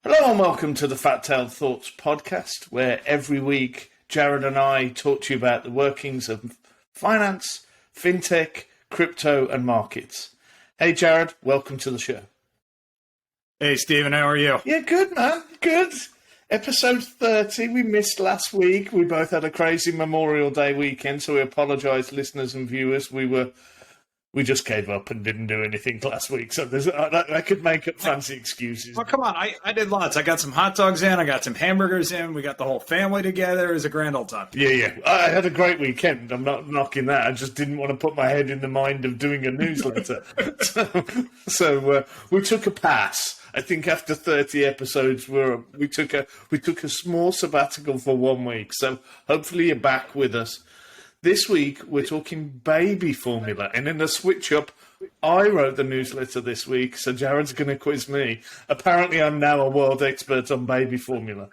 Hello and welcome to the Fat Tailed Thoughts podcast, where every week Jared and I talk to you about the workings of finance, fintech, crypto and markets. Hey Jared, welcome to the show. Hey Stephen, how are you? Yeah, good man, good. Episode 30, we missed last week. We both had a crazy Memorial Day weekend, so we apologise, listeners and viewers. We just gave up and didn't do anything last week, so I could make up fancy excuses. Well, come on, I did lots. I got some hot dogs in, I got some hamburgers in, we got the whole family together. It was a grand old time. Yeah. I had a great weekend. I'm not knocking that. I just didn't want to put my head in the mind of doing a newsletter. so we took a pass. I think after 30 episodes, we took a small sabbatical for 1 week. So hopefully you're back with us. This week, we're talking baby formula, and in a switch-up, I wrote the newsletter this week, so Jared's going to quiz me. Apparently, I'm now a world expert on baby formula.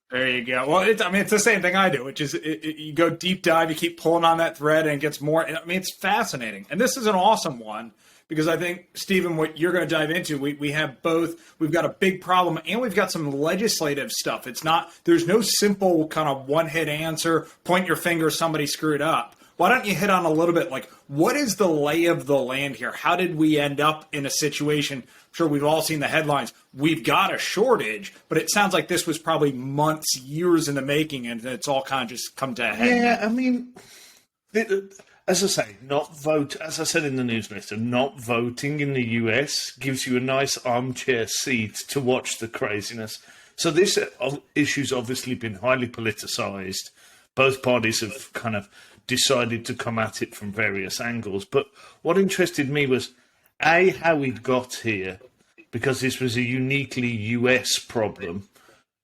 There you go. Well, it's the same thing I do, which is you go deep dive, you keep pulling on that thread, and it gets more. It's fascinating. And this is an awesome one, because I think, Stephen, what you're going to dive into, we have both. We've got a big problem, and we've got some legislative stuff. There's no simple kind of one-hit answer, point your finger, somebody screwed up. Why don't you hit on a little bit, like, what is the lay of the land here? How did we end up in a situation? I'm sure we've all seen the headlines. We've got a shortage, but it sounds like this was probably months, years in the making, and it's all kind of just come to a head. Yeah, I mean, as I say, as I said in the newsletter, not voting in the US gives you a nice armchair seat to watch the craziness. So this issue's obviously been highly politicised. Both parties have kind of decided to come at it from various angles. But what interested me was, A, how we'd got here, because this was a uniquely US problem.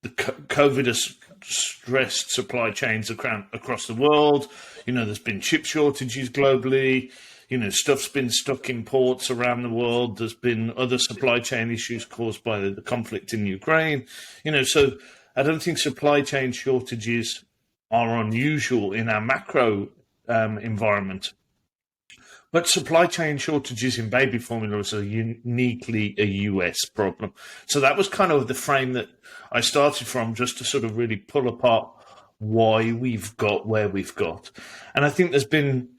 The COVID has stressed supply chains across the world. You know, there's been chip shortages globally. You know, stuff's been stuck in ports around the world. There's been other supply chain issues caused by the conflict in Ukraine. You know, so I don't think supply chain shortages are unusual in our macro environment. But supply chain shortages in baby formula is uniquely a US problem. So that was kind of the frame that I started from, just to sort of really pull apart why we've got where we've got. And I think there's been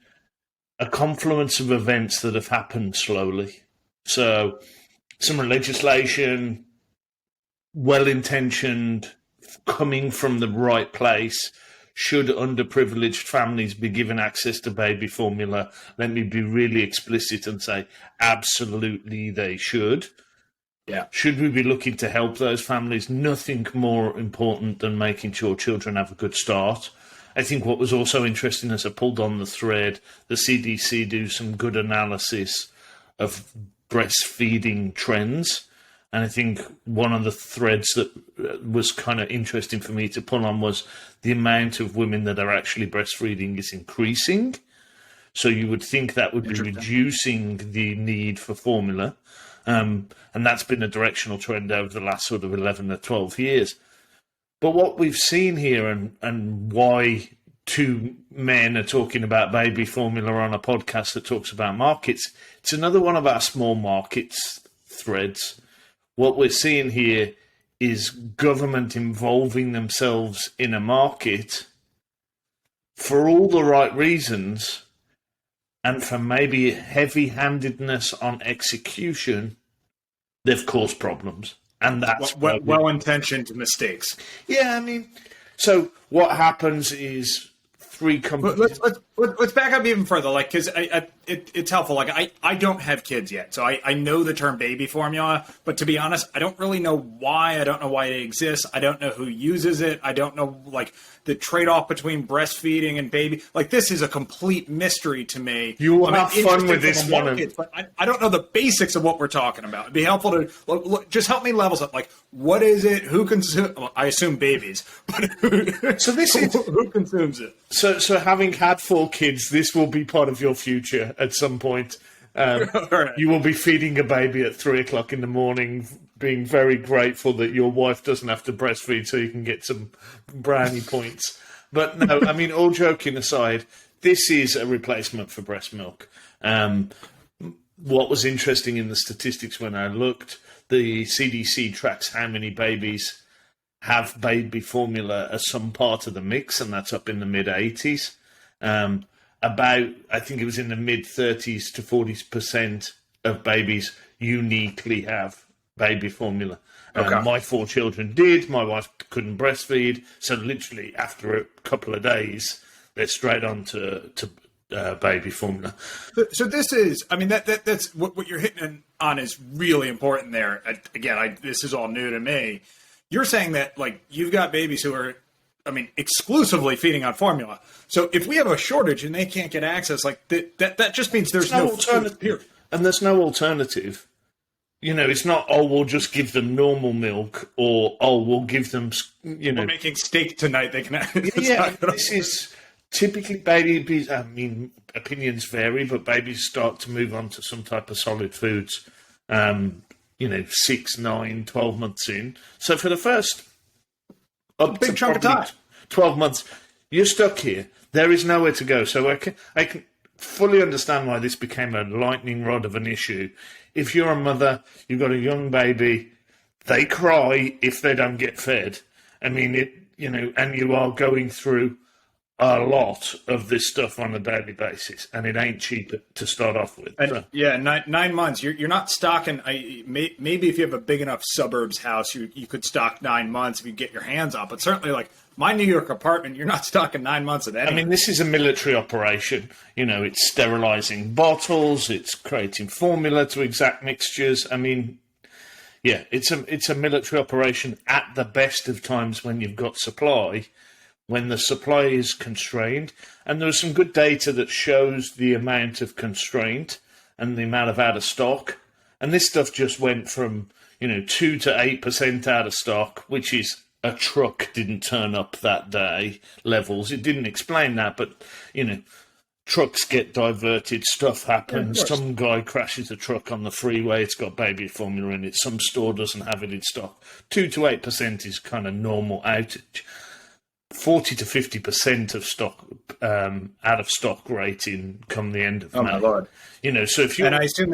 a confluence of events that have happened slowly. So some legislation, well-intentioned, coming from the right place. Should underprivileged families be given access to baby formula? Let me be really explicit and say absolutely they should. Yeah. Should we be looking to help those families? Nothing more important than making sure children have a good start. I think what was also interesting, as I pulled on the thread, the CDC do some good analysis of breastfeeding trends. And I think one of the threads that was kind of interesting for me to pull on was the amount of women that are actually breastfeeding is increasing. So you would think that would be reducing the need for formula. And that's been a directional trend over the last sort of 11 or 12 years. But what we've seen here, and why two men are talking about baby formula on a podcast that talks about markets, it's another one of our small markets threads. What we're seeing here is government involving themselves in a market for all the right reasons, and for maybe heavy-handedness on execution, they've caused problems. And that's well-intentioned mistakes. Yeah, I mean, so what happens is three companies. Let's back up even further, like, because it's helpful. Like, I don't have kids yet, so I know the term baby formula, but to be honest, I don't really know why. I don't know why it exists. I don't know who uses it. I don't know, like, the trade-off between breastfeeding and baby. Like, this is a complete mystery to me. You will have fun with this one. But I don't know the basics of what we're talking about. It'd be helpful to just help me level set. Like, what is it? Who consumes? Well, I assume babies, but who consumes it? So having had 4 kids, this will be part of your future at some point. Right. You will be feeding a baby at 3 o'clock in the morning, being very grateful that your wife doesn't have to breastfeed so you can get some brownie points. But no, I mean, all joking aside, this is a replacement for breast milk. What was interesting in the statistics when I looked, the CDC tracks how many babies have baby formula as some part of the mix, and that's up in the mid-80s. About, I think it was in the mid-30s to 40% of babies uniquely have baby formula. Okay. My 4 children did. My wife couldn't breastfeed, so literally after a couple of days, they're straight on to baby formula. So this is, I mean, that's what you're hitting on is really important there. Again, this is all new to me. You're saying that, like, you've got babies who are, I mean, exclusively feeding on formula. So if we have a shortage and they can't get access, like, that just means there's no alternative. And there's no alternative. You know, it's not, oh, we'll just give them normal milk, or, oh, we'll give them, you know. We're making steak tonight. They can. This is typically babies. I mean, opinions vary, but babies start to move on to some type of solid foods, 6, 9, 12 months in. So for the first big chunk of time, 12 months, you're stuck here. There is nowhere to go. So I can fully understand why this became a lightning rod of an issue. If you're a mother, you've got a young baby, they cry if they don't get fed. I mean, and you are going through a lot of this stuff on a daily basis, and it ain't cheap to start off with. And, yeah, 9 months. You're not stocking. Maybe if you have a big enough suburbs house, you could stock 9 months if you get your hands on. But certainly, like my New York apartment, you're not stocking 9 months of that. I mean, this is a military operation. You know, it's sterilizing bottles, it's creating formula to exact mixtures. I mean, yeah, it's a military operation at the best of times when you've got supply. When the supply is constrained, and there was some good data that shows the amount of constraint and the amount of out of stock, and this stuff just went from 2 to 8% out of stock, which is a truck didn't turn up that day levels. It didn't explain that, but trucks get diverted, stuff happens. Some guy crashes a truck on the freeway, it's got baby formula in it. Some store doesn't have it in stock. 2 to 8% is kind of normal outage. 40 to 50% of stock out of stock rating come the end of May. My Lord. So if you and I assume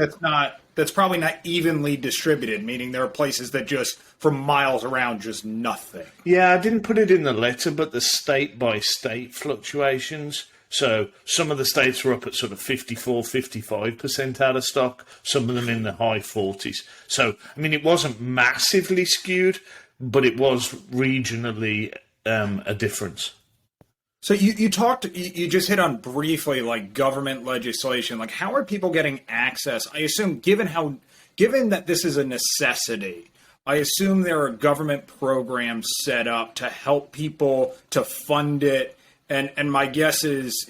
that's probably not evenly distributed, meaning there are places that just for miles around just nothing. Yeah, I didn't put it in the letter, but the state by state fluctuations. So some of the states were up at sort of 54, 55% out of stock, some of them in the high 40s. So, I mean, it wasn't massively skewed, but it was regionally a difference. So you just hit on briefly, like government legislation, like how are people getting access? I assume given that this is a necessity, I assume there are government programs set up to help people to fund it. And my guess is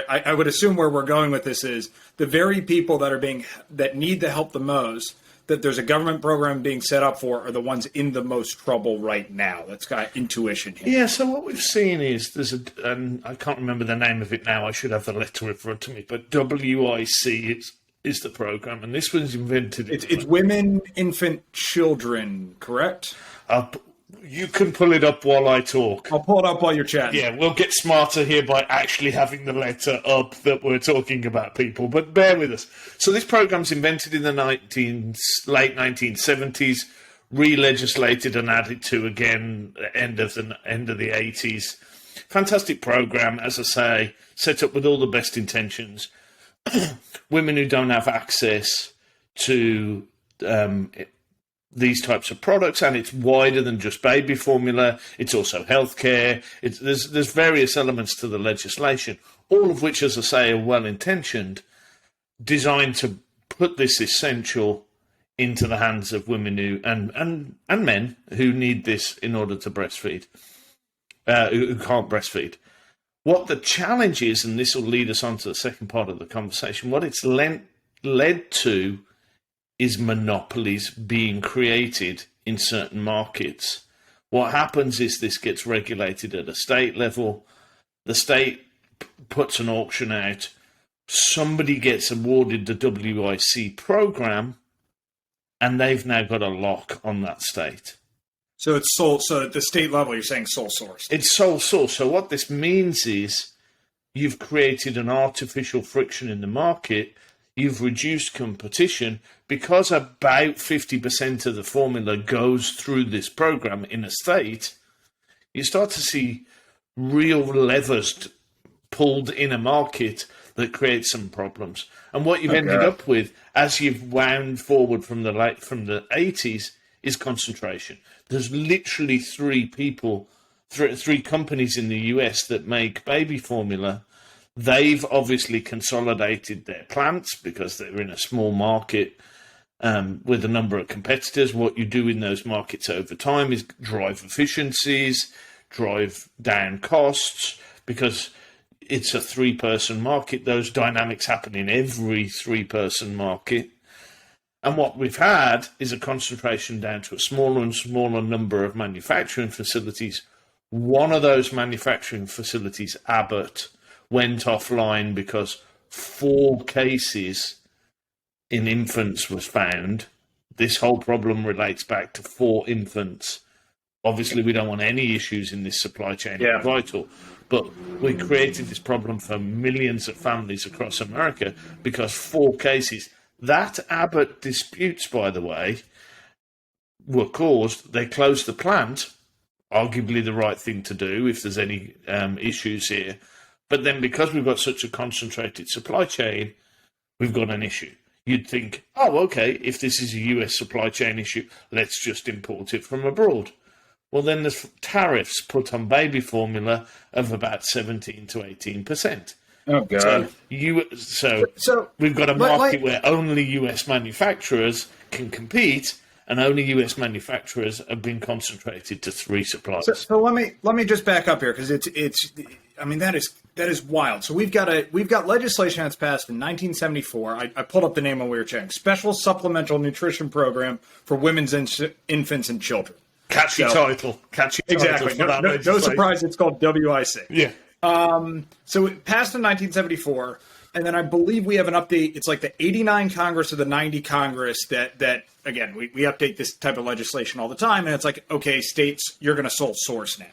I would assume where we're going with this is the very people that need the help the most, that there's a government program being set up for, are the ones in the most trouble right now. That's kind of intuition here. Yeah, so what we've seen is and I can't remember the name of it now, I should have the letter in front of me, but WIC is the program, and this was invented... It's Women, Infant, Children, correct? You can pull it up while I talk. I'll pull it up while you're chatting. Yeah, we'll get smarter here by actually having the letter up that we're talking about, people. But bear with us. So this program's invented in the late 1970s, re-legislated and added to again end of the 80s. Fantastic program, as I say, set up with all the best intentions. Women who don't have access to these types of products, and it's wider than just baby formula. It's also healthcare. There's various elements to the legislation, all of which, as I say, are well-intentioned, designed to put this essential into the hands of women who and men who need this in order to breastfeed, who can't breastfeed. What the challenge is, and this will lead us on to the second part of the conversation, what it's led to is monopolies being created in certain markets. What happens is this gets regulated at a state level. The state puts an auction out. Somebody gets awarded the WIC program, and they've now got a lock on that state. So it's sole. So at the state level, you're saying sole source. It's sole source. So what this means is you've created an artificial friction in the market. you've reduced competition because about 50% of the formula goes through this program in a state. You start to see real levers pulled in a market that creates some problems. And what you've ended up with, as you've wound forward from the 80s, is concentration. There's literally three companies in the US that make baby formula. They've obviously consolidated their plants because they're in a small market with a number of competitors. What you do in those markets over time is drive efficiencies, drive down costs, because it's a three-person market. Those dynamics happen in every three-person market. And what we've had is a concentration down to a smaller and smaller number of manufacturing facilities. One of those manufacturing facilities, Abbott, went offline because 4 cases in infants was found. This whole problem relates back to 4 infants. Obviously, we don't want any issues in this supply chain at Vital, but we created this problem for millions of families across America because 4 cases. That Abbott disputes, by the way, were caused. They closed the plant, arguably the right thing to do if there's any issues here. But then because we've got such a concentrated supply chain, we've got an issue. You'd think, oh, okay, if this is a US supply chain issue, let's just import it from abroad. Well, then there's tariffs put on baby formula of about 17 to 18%. Oh, God. So we've got a market where only US manufacturers can compete, and only US manufacturers have been concentrated to 3 suppliers. So let me just back up here, because I mean, that is wild. So we've got legislation that's passed in 1974. I pulled up the name when we were chatting. Special Supplemental Nutrition Program for Women's Infants and Children. Catchy title. Exactly. No surprise, it's called WIC. Yeah. So it passed in 1974, and then I believe we have an update. It's like the 89 Congress or the 90 Congress that again, we update this type of legislation all the time, and it's like, okay, states, you're going to sole source now.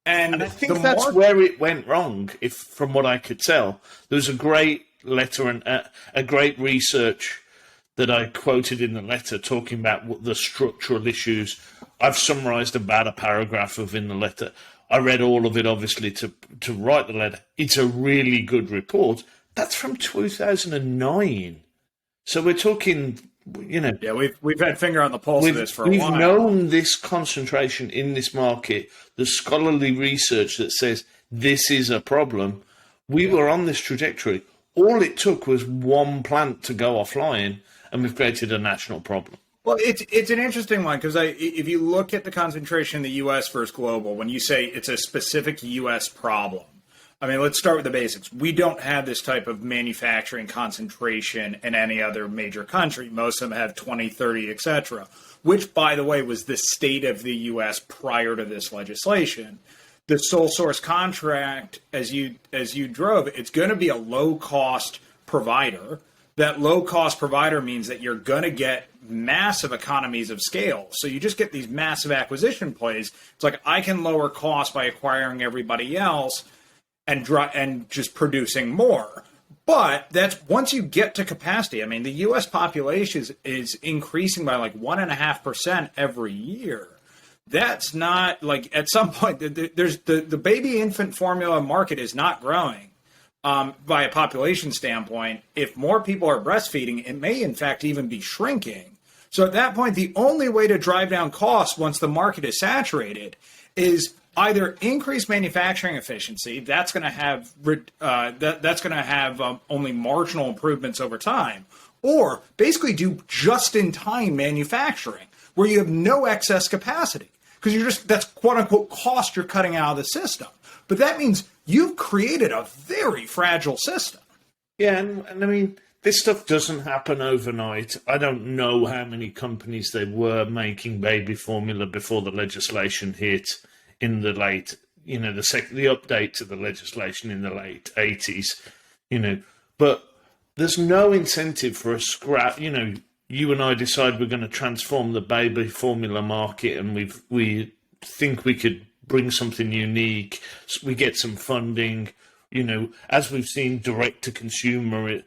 And I think that's where it went wrong, if from what I could tell. There was a great letter and a great research that I quoted in the letter talking about the structural issues. I've summarized about a paragraph in the letter. I read all of it, obviously, to write the letter. It's a really good report. That's from 2009. So we're talking, Yeah, we've had finger on the pulse of this for a while. We've known this concentration in this market, the scholarly research that says this is a problem. We were on this trajectory. All it took was one plant to go offline, and we've created a national problem. Well, it's an interesting one, because if you look at the concentration in the U.S. versus global, when you say it's a specific U.S. problem, I mean, let's start with the basics. We don't have this type of manufacturing concentration in any other major country. Most of them have 20, 30, etc., which, by the way, was the state of the U.S. prior to this legislation. The sole source contract, as you drove, it's going to be a low-cost provider. That low-cost provider means that you're going to get massive economies of scale. So you just get these massive acquisition plays. It's like, I can lower costs by acquiring everybody else and just producing more. But that's once you get to capacity. I mean, the U.S. population is increasing by like 1.5% every year. That's not like, at some point, there's the baby infant formula market is not growing by a population standpoint. If more people are breastfeeding, it may in fact even be shrinking. So at that point, the only way to drive down costs once the market is saturated is either increase manufacturing efficiency. That's going to have only marginal improvements over time, or basically do just-in-time manufacturing where you have no excess capacity, because that's quote unquote cost you're cutting out of the system. But that means you've created a very fragile system. Yeah, and I mean, this stuff doesn't happen overnight. I don't know how many companies there were making baby formula before the legislation hit in the late, the update to the legislation in the late 80s, but there's no incentive for a scrap. You and I decide we're going to transform the baby formula market, and we think we could bring something unique. We get some funding. As we've seen direct to consumer,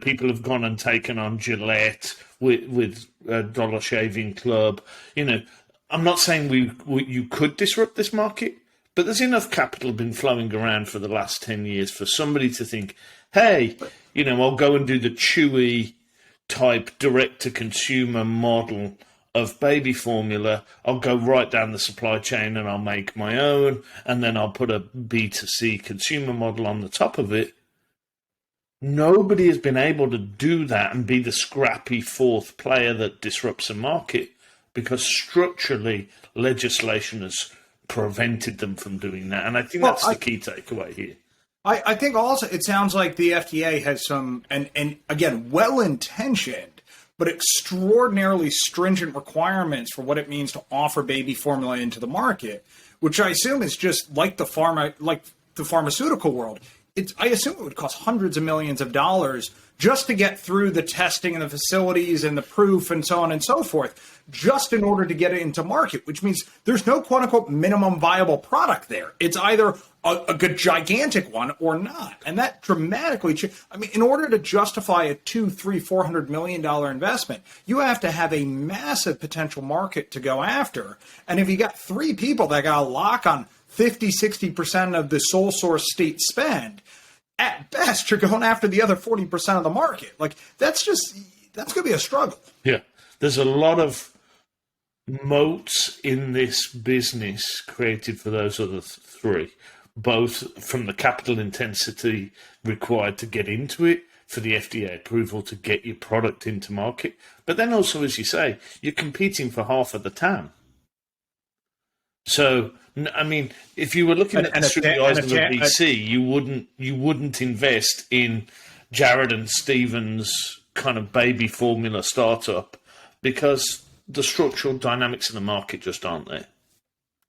people have gone and taken on Gillette with Dollar Shaving Club. I'm not saying you could disrupt this market, but there's enough capital been flowing around for the last 10 years for somebody to think, hey, I'll go and do the Chewy type direct to consumer model of baby formula. I'll go right down the supply chain and I'll make my own, and then I'll put a B2C consumer model on the top of it. Nobody has been able to do that and be the scrappy fourth player that disrupts a market, because structurally legislation has prevented them from doing that. And I think that's the key takeaway here. I think also it sounds like the FDA has some, and again, well-intentioned, but extraordinarily stringent requirements for what it means to offer baby formula into the market, which I assume is just like the pharmaceutical world. I assume it would cost hundreds of millions of dollars just to get through the testing and the facilities and the proof and so on and so forth, just in order to get it into market, which means there's no quote unquote minimum viable product there. It's either a good gigantic one or not. And that dramatically in order to justify a $200, $300, $400 million investment, you have to have a massive potential market to go after. And if you got three people that got a lock on 50, 60% of the sole source state spend, at best, you're going after the other 40% of the market. That's going to be a struggle. Yeah. There's a lot of moats in this business created for those other three, both from the capital intensity required to get into it, for the FDA approval to get your product into market. But then also, as you say, you're competing for half of the TAM. So, if you were looking at this through the eyes of a VC, you wouldn't invest in Jared and Stephen's kind of baby formula startup, because the structural dynamics in the market just aren't there.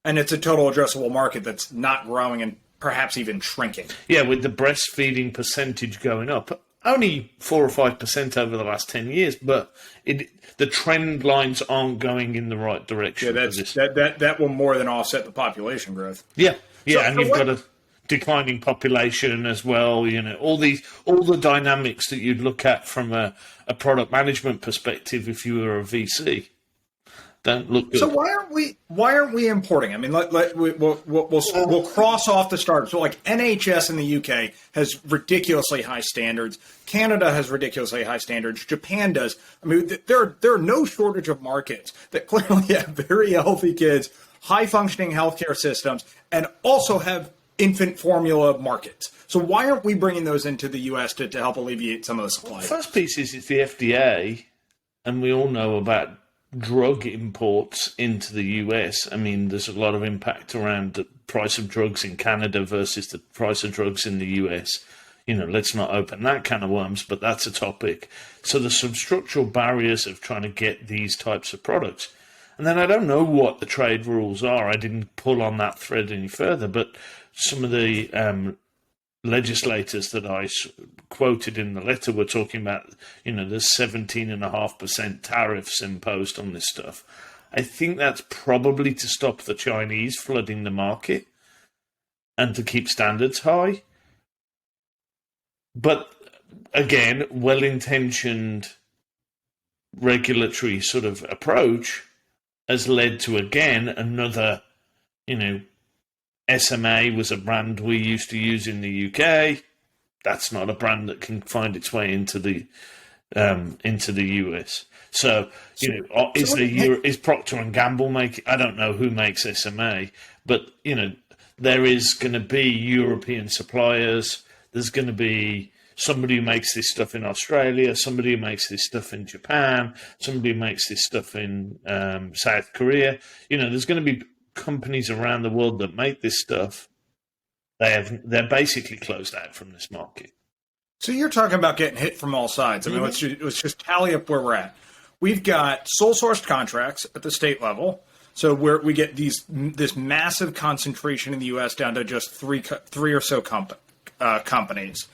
And it's a total addressable market that's not growing and perhaps even shrinking. Yeah, with the breastfeeding percentage going up, only 4 or 5% over the last 10 years, but the trend lines aren't going in the right direction. Yeah, that will more than offset the population growth. Yeah, and you've got a declining population as well. All the dynamics that you'd look at from a product management perspective if you were a VC don't look good. So why aren't we importing? We'll cross off the startups. So NHS in the UK has ridiculously high standards. Canada has ridiculously high standards. Japan does. There are no shortage of markets that clearly have very healthy kids, high functioning healthcare systems, and also have infant formula markets. So why aren't we bringing those into the US to help alleviate some of the supply? First piece is it's the FDA, and we all know about drug imports into the US. There's a lot of impact around the price of drugs in Canada versus the price of drugs in the US. Let's not open that can of worms, but that's a topic. So there's some structural barriers of trying to get these types of products. And then I don't know what the trade rules are. I didn't pull on that thread any further, but some of the legislators that I quoted in the letter were talking about, there's 17.5% tariffs imposed on this stuff. I think that's probably to stop the Chinese flooding the market and to keep standards high. But again, well-intentioned regulatory sort of approach has led to, again, another, SMA was a brand we used to use in the UK. That's not a brand that can find its way into the US. So, is Procter and Gamble making? I don't know who makes SMA, but there is going to be European suppliers. There's going to be somebody who makes this stuff in Australia, somebody who makes this stuff in Japan, somebody who makes this stuff in South Korea. There's going to be companies around the world that make this stuff. They're basically closed out from this market. So you're talking about getting hit from all sides. Let's just tally up where we're at. We've got sole sourced contracts at the state level. So we get this massive concentration in the U.S. down to just three or so companies.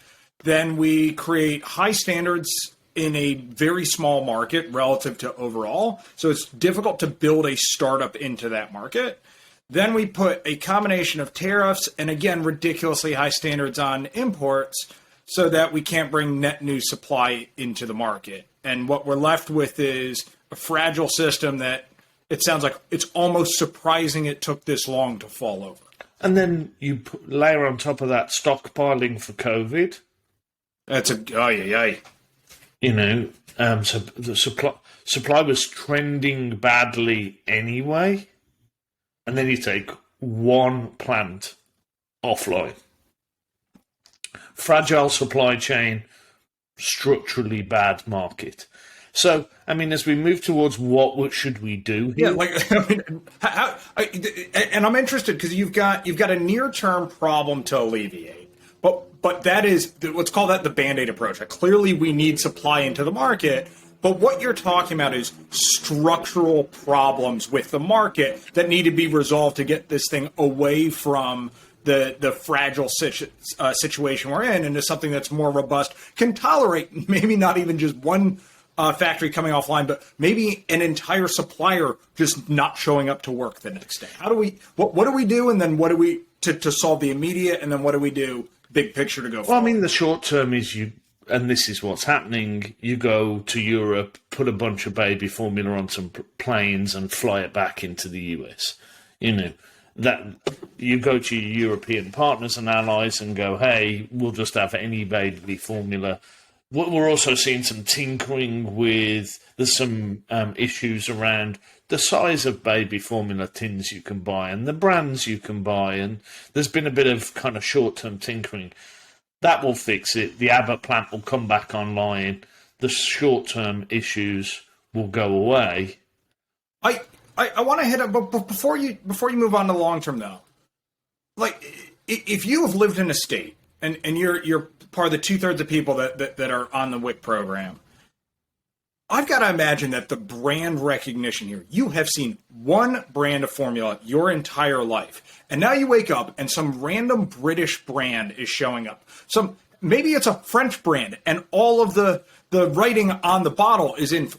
Then we create high standards in a very small market relative to overall. So it's difficult to build a startup into that market. Then we put a combination of tariffs and, again, ridiculously high standards on imports so that we can't bring net new supply into the market. And what we're left with is a fragile system that it sounds like it's almost surprising it took this long to fall over. And then you layer on top of that stockpiling for COVID. That's a You know, so the supply was trending badly anyway, and then you take one plant offline. Fragile supply chain, structurally bad market. So, I mean, as we move towards what should we do here? Yeah, like, I mean, and I'm interested because you've got a near-term problem to alleviate, but that is, let's call that the Band-Aid approach. Clearly, we need supply into the market, but what you're talking about is structural problems with the market that need to be resolved to get this thing away from the fragile situation we're in into something that's more robust, can tolerate maybe not even just one factory coming offline, but maybe an entire supplier just not showing up to work the next day. How do we? What do we do? And then what do we to solve the immediate? And then what do we do? Big picture to go forward. Well, I mean, the short term is and this is what's happening. You go to Europe, put a bunch of baby formula on some planes, and fly it back into the US. You know that you go to your European partners and allies and go, hey, we'll just have any baby formula. We're also seeing some tinkering with, there's some issues around the size of baby formula tins you can buy and the brands you can buy. And there's been a bit of kind of short-term tinkering. That will fix it. The Abbott plant will come back online. The short-term issues will go away. I want to hit it, but before you move on to the long-term, though, like, if you have lived in a state and you're part of the 2/3 of people that are on the WIC program, I've got to imagine that the brand recognition here, you have seen one brand of formula your entire life. And now you wake up and some random British brand is showing up. Maybe it's a French brand and all of the writing on the bottle is in.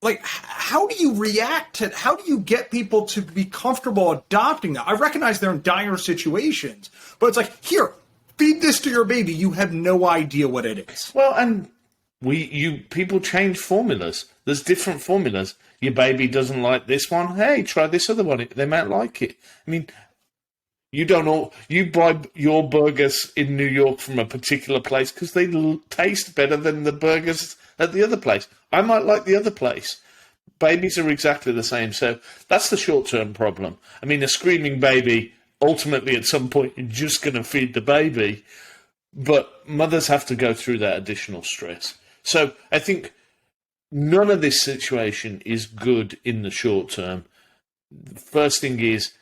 Like, how do you react to, how do you get people to be comfortable adopting that? I recognize they're in dire situations, but it's like, here, feed this to your baby. You have no idea what it is. Well, and people change formulas. There's different formulas. Your baby doesn't like this one. Hey, try this other one. They might like it. I mean, you buy your burgers in New York from a particular place because they taste better than the burgers at the other place. I might like the other place. Babies are exactly the same. So that's the short-term problem. I mean, a screaming baby, ultimately at some point, you're just going to feed the baby. But mothers have to go through that additional stress. So I think none of this situation is good in the short term. The first thing is,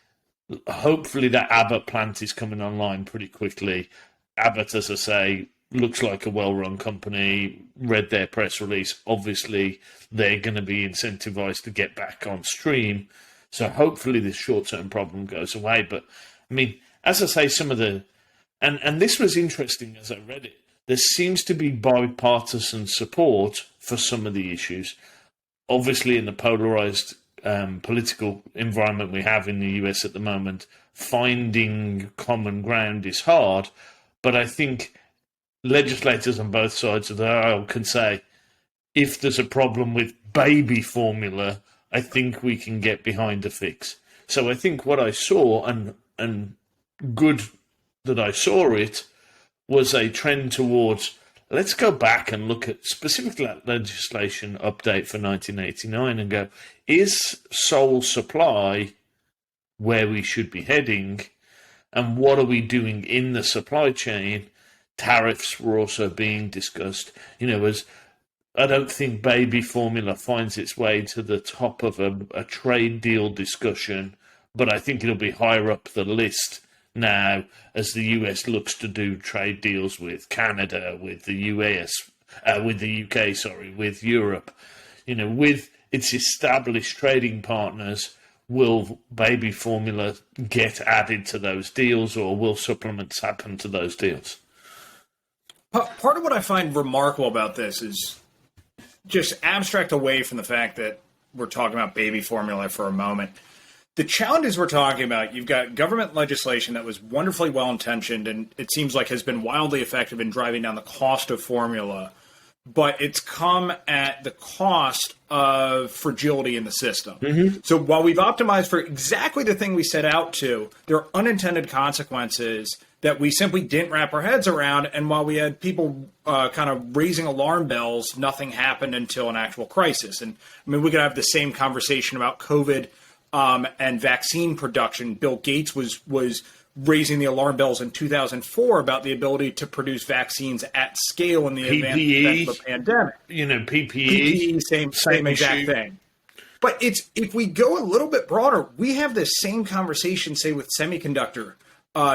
hopefully that Abbott plant is coming online pretty quickly. Abbott, as I say, looks like a well-run company. Read their press release. Obviously, they're going to be incentivized to get back on stream. So hopefully this short-term problem goes away. But, I mean, as I say, some of the... And this was interesting as I read it. There seems to be bipartisan support for some of the issues. Obviously, in the polarized political environment we have in the US at the moment, finding common ground is hard. But I think legislators on both sides of the aisle can say, if there's a problem with baby formula, I think we can get behind a fix. So I think what I saw, and good that I saw it, was a trend towards, let's go back and look at specifically that legislation update for 1989 and go, is sole supply where we should be heading? And what are we doing in the supply chain? Tariffs were also being discussed. You know, as I don't think baby formula finds its way to the top of a trade deal discussion, but I think it'll be higher up the list now as the US looks to do trade deals with Canada, with the US, with the UK, with Europe. You know, with its established trading partners, will baby formula get added to those deals, or will supplements happen to those deals? Part of what I find remarkable about this is just abstract away from the fact that we're talking about baby formula for a moment. the challenges we're talking about, you've got government legislation that was wonderfully well-intentioned and it seems like has been wildly effective in driving down the cost of formula, but it's come at the cost of fragility in the system. So while we've optimized for exactly the thing we set out to, there are unintended consequences that we simply didn't wrap our heads around. And while we had people kind of raising alarm bells, nothing happened until an actual crisis. And I mean, we could have the same conversation about COVID and vaccine production. Bill Gates was raising the alarm bells in 2004 about the ability to produce vaccines at scale in the event of a pandemic. PPE, same exact thing. But if we go a little bit broader, we have this same conversation, say, with semiconductor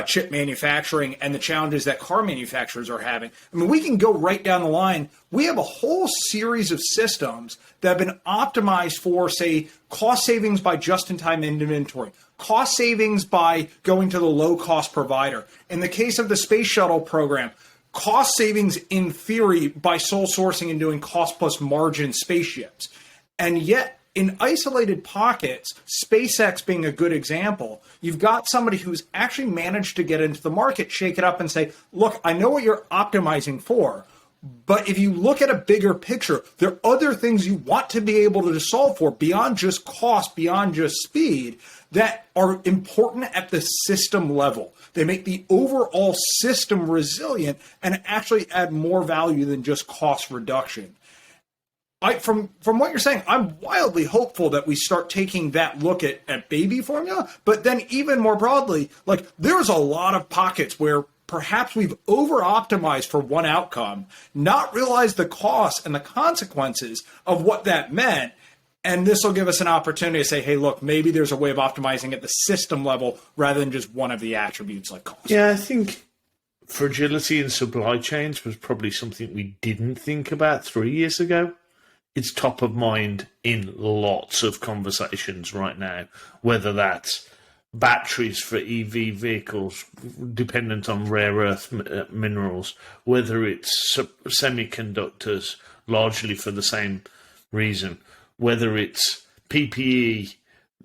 chip manufacturing and the challenges that car manufacturers are having. I mean, we can go right down the line. We have a whole series of systems that have been optimized for, say, cost savings by just-in-time inventory, cost savings by going to the low-cost provider. In the case of the space shuttle program, cost savings in theory by sole sourcing and doing cost-plus margin spaceships. And yet, in isolated pockets, SpaceX being a good example, you've got somebody who's actually managed to get into the market, shake it up and say, look, I know what you're optimizing for, but if you look at a bigger picture, there are other things you want to be able to solve for beyond just cost, beyond just speed, that are important at the system level. They make the overall system resilient and actually add more value than just cost reduction. From what you're saying, I'm wildly hopeful that we start taking that look at baby formula, but then even more broadly, like there's a lot of pockets where perhaps we've over-optimized for one outcome, not realized the costs and the consequences of what that meant, and this will give us an opportunity to say, hey, look, maybe there's a way of optimizing at the system level rather than just one of the attributes like cost. Yeah, I think fragility in supply chains was probably something we didn't think about 3 years ago. It's top of mind in lots of conversations right now, whether that's batteries for EV vehicles dependent on rare earth minerals, whether it's semiconductors largely for the same reason, whether it's PPE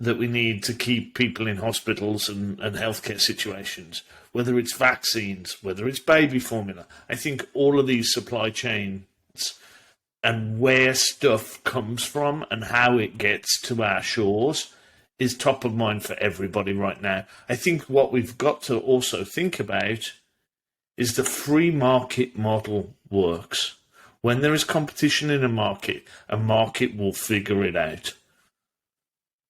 that we need to keep people in hospitals and healthcare situations, whether it's vaccines, whether it's baby formula. I think all of these supply chains and where stuff comes from and how it gets to our shores is top of mind for everybody right now. I think what we've got to also think about is the free market model works. When there is competition in a market will figure it out.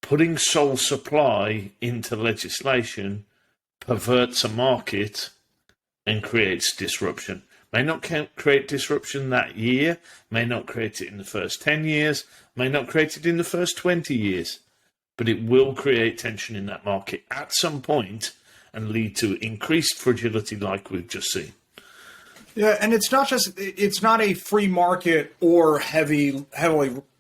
Putting sole supply into legislation perverts a market and creates disruption. May not create disruption that year, may not create it in the first 10 years, may not create it in the first 20 years, but it will create tension in that market at some point and lead to increased fragility like we've just seen. Yeah, and it's not a free market or heavily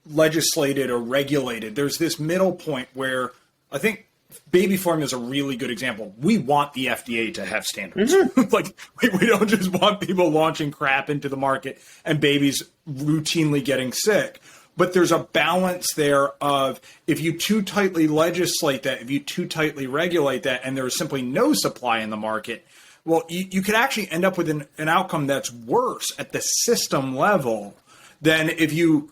legislated or regulated. There's this middle point where I think baby formula is a really good example. We want the FDA to have standards. Like we don't just want people launching crap into the market and babies routinely getting sick. But there's a balance there of if you too tightly legislate that, if you too tightly regulate that, and there's simply no supply in the market, well, you could actually end up with an outcome that's worse at the system level than if you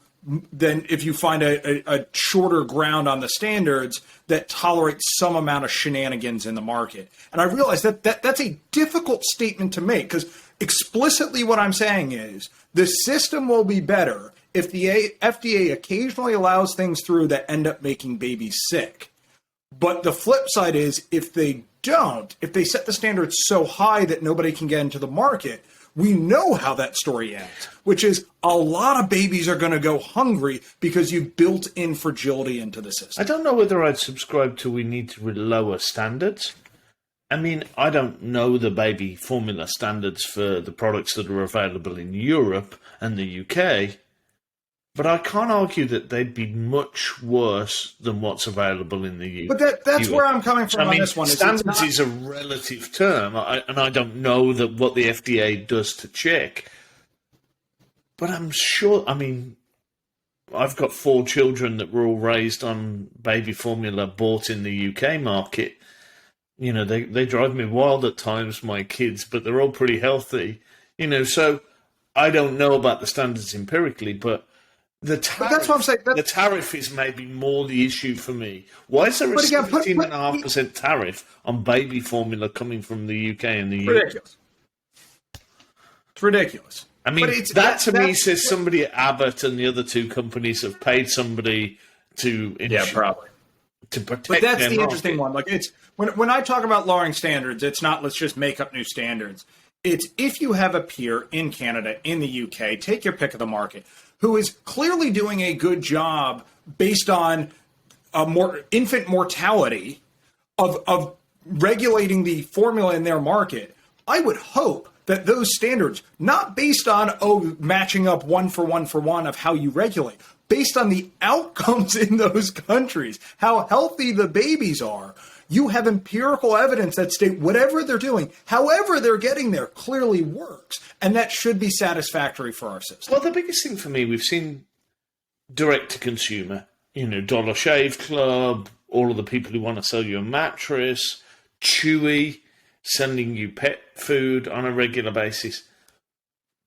find a shorter ground on the standards that tolerates some amount of shenanigans in the market. And I realize that's a difficult statement to make because explicitly what I'm saying is the system will be better if the FDA occasionally allows things through that end up making babies sick. But the flip side is if they don't, if they set the standards so high that nobody can get into the market, we know how that story ends, which is a lot of babies are going to go hungry because you've built in fragility into the system. I don't know whether I'd subscribe to we need to lower standards. I mean, I don't know the baby formula standards for the products that are available in Europe and the UK, but I can't argue that they'd be much worse than what's available in the UK. But that's where I'm coming from on this one. Standards is a relative term, and I don't know what the FDA does to check. But I'm sure, I've got 4 children that were all raised on baby formula bought in the UK market. You know, they drive me wild at times, my kids, but they're all pretty healthy. You know, so I don't know about the standards empirically, but the tariff, that's what I'm saying. The tariff is maybe more the issue for me. Why is there a 17.5% tariff on baby formula coming from the UK and the US? Ridiculous. It's ridiculous. I mean, that to me says somebody at Abbott and the other 2 companies have paid somebody to probably to protect. But that's their the market. interesting one. Like it's when I talk about lowering standards, it's not let's just make up new standards. It's if you have a peer in Canada, in the UK, take your pick of the market, who is clearly doing a good job based on more infant mortality of regulating the formula in their market. I would hope that those standards, not based on matching up one for one of how you regulate, based on the outcomes in those countries, how healthy the babies are, you have empirical evidence that state whatever they're doing, however they're getting there, clearly works. And that should be satisfactory for our system. Well, the biggest thing for me, we've seen direct-to-consumer, you know, Dollar Shave Club, all of the people who want to sell you a mattress, Chewy, sending you pet food on a regular basis.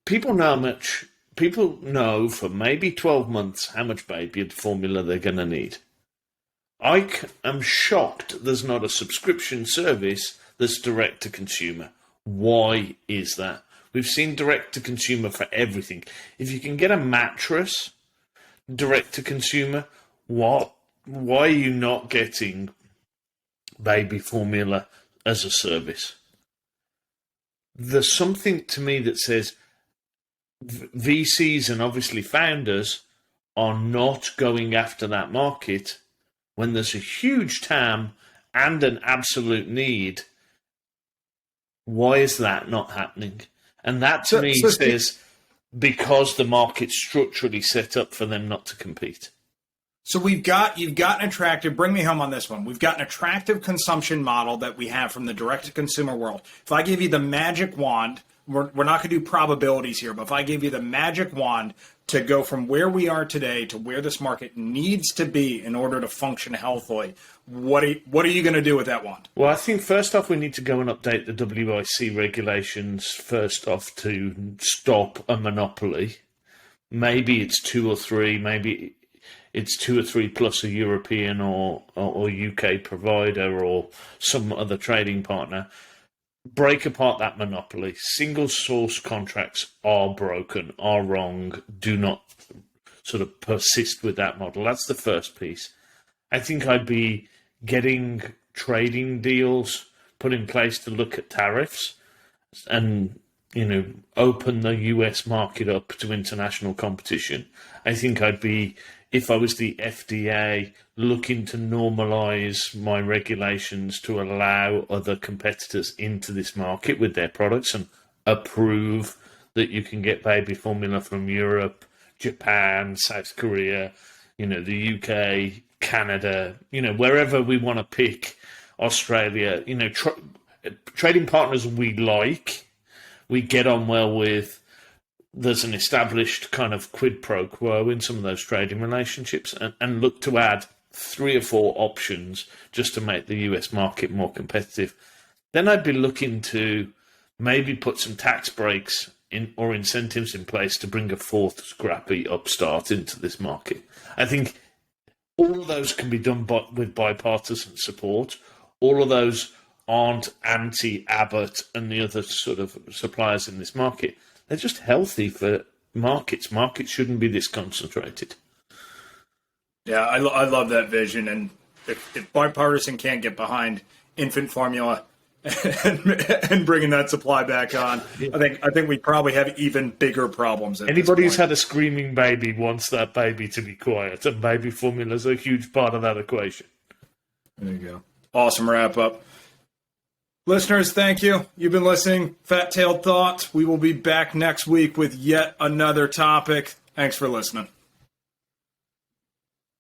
People know for maybe 12 months how much baby formula they're going to need. I am shocked there's not a subscription service that's direct to consumer. Why is that? We've seen direct to consumer for everything. If you can get a mattress direct to consumer, why are you not getting baby formula as a service? There's something to me that says VCs and obviously founders are not going after that market when there's a huge TAM and an absolute need. Why is that not happening? And that to me says because the market's structurally set up for them not to compete. So you've got an attractive, bring me home on this one. We've got an attractive consumption model that we have from the direct-to-consumer world. If I give you the magic wand, we're not going to do probabilities here, but if I give you the magic wand to go from where we are today to where this market needs to be in order to function healthily, what are you going to do with that wand? Well, I think first off, we need to go and update the WIC regulations first off to stop a monopoly. Maybe it's 2 or 3, maybe it's 2 or 3 plus a European or UK provider or some other trading partner. Break apart that monopoly. Single source contracts are broken, are wrong. Do not sort of persist with that model. That's the first piece. I think I'd be getting trading deals put in place to look at tariffs and, you know, open the US market up to international competition. I think I'd be, if I was the FDA, looking to normalize my regulations to allow other competitors into this market with their products and approve that you can get baby formula from Europe, Japan, South Korea, you know, the UK, Canada, you know, wherever we want to pick, Australia, you know, trading partners we like, we get on well with. There's an established kind of quid pro quo in some of those trading relationships, and look to add 3 or 4 options just to make the US market more competitive. Then I'd be looking to maybe put some tax breaks in or incentives in place to bring a 4th scrappy upstart into this market. I think all of those can be done with bipartisan support. All of those aren't anti-Abbott and the other sort of suppliers in this market. They're just healthy for markets. Markets shouldn't be this concentrated. Yeah, I love that vision. And if bipartisan can't get behind infant formula and bringing that supply back on, yeah. I think we probably have even bigger problems. Anybody who's had a screaming baby wants that baby to be quiet, and baby formula is a huge part of that equation. There you go. Awesome wrap up. Listeners, thank you. You've been listening. Fat Tailed Thoughts. We will be back next week with yet another topic. Thanks for listening.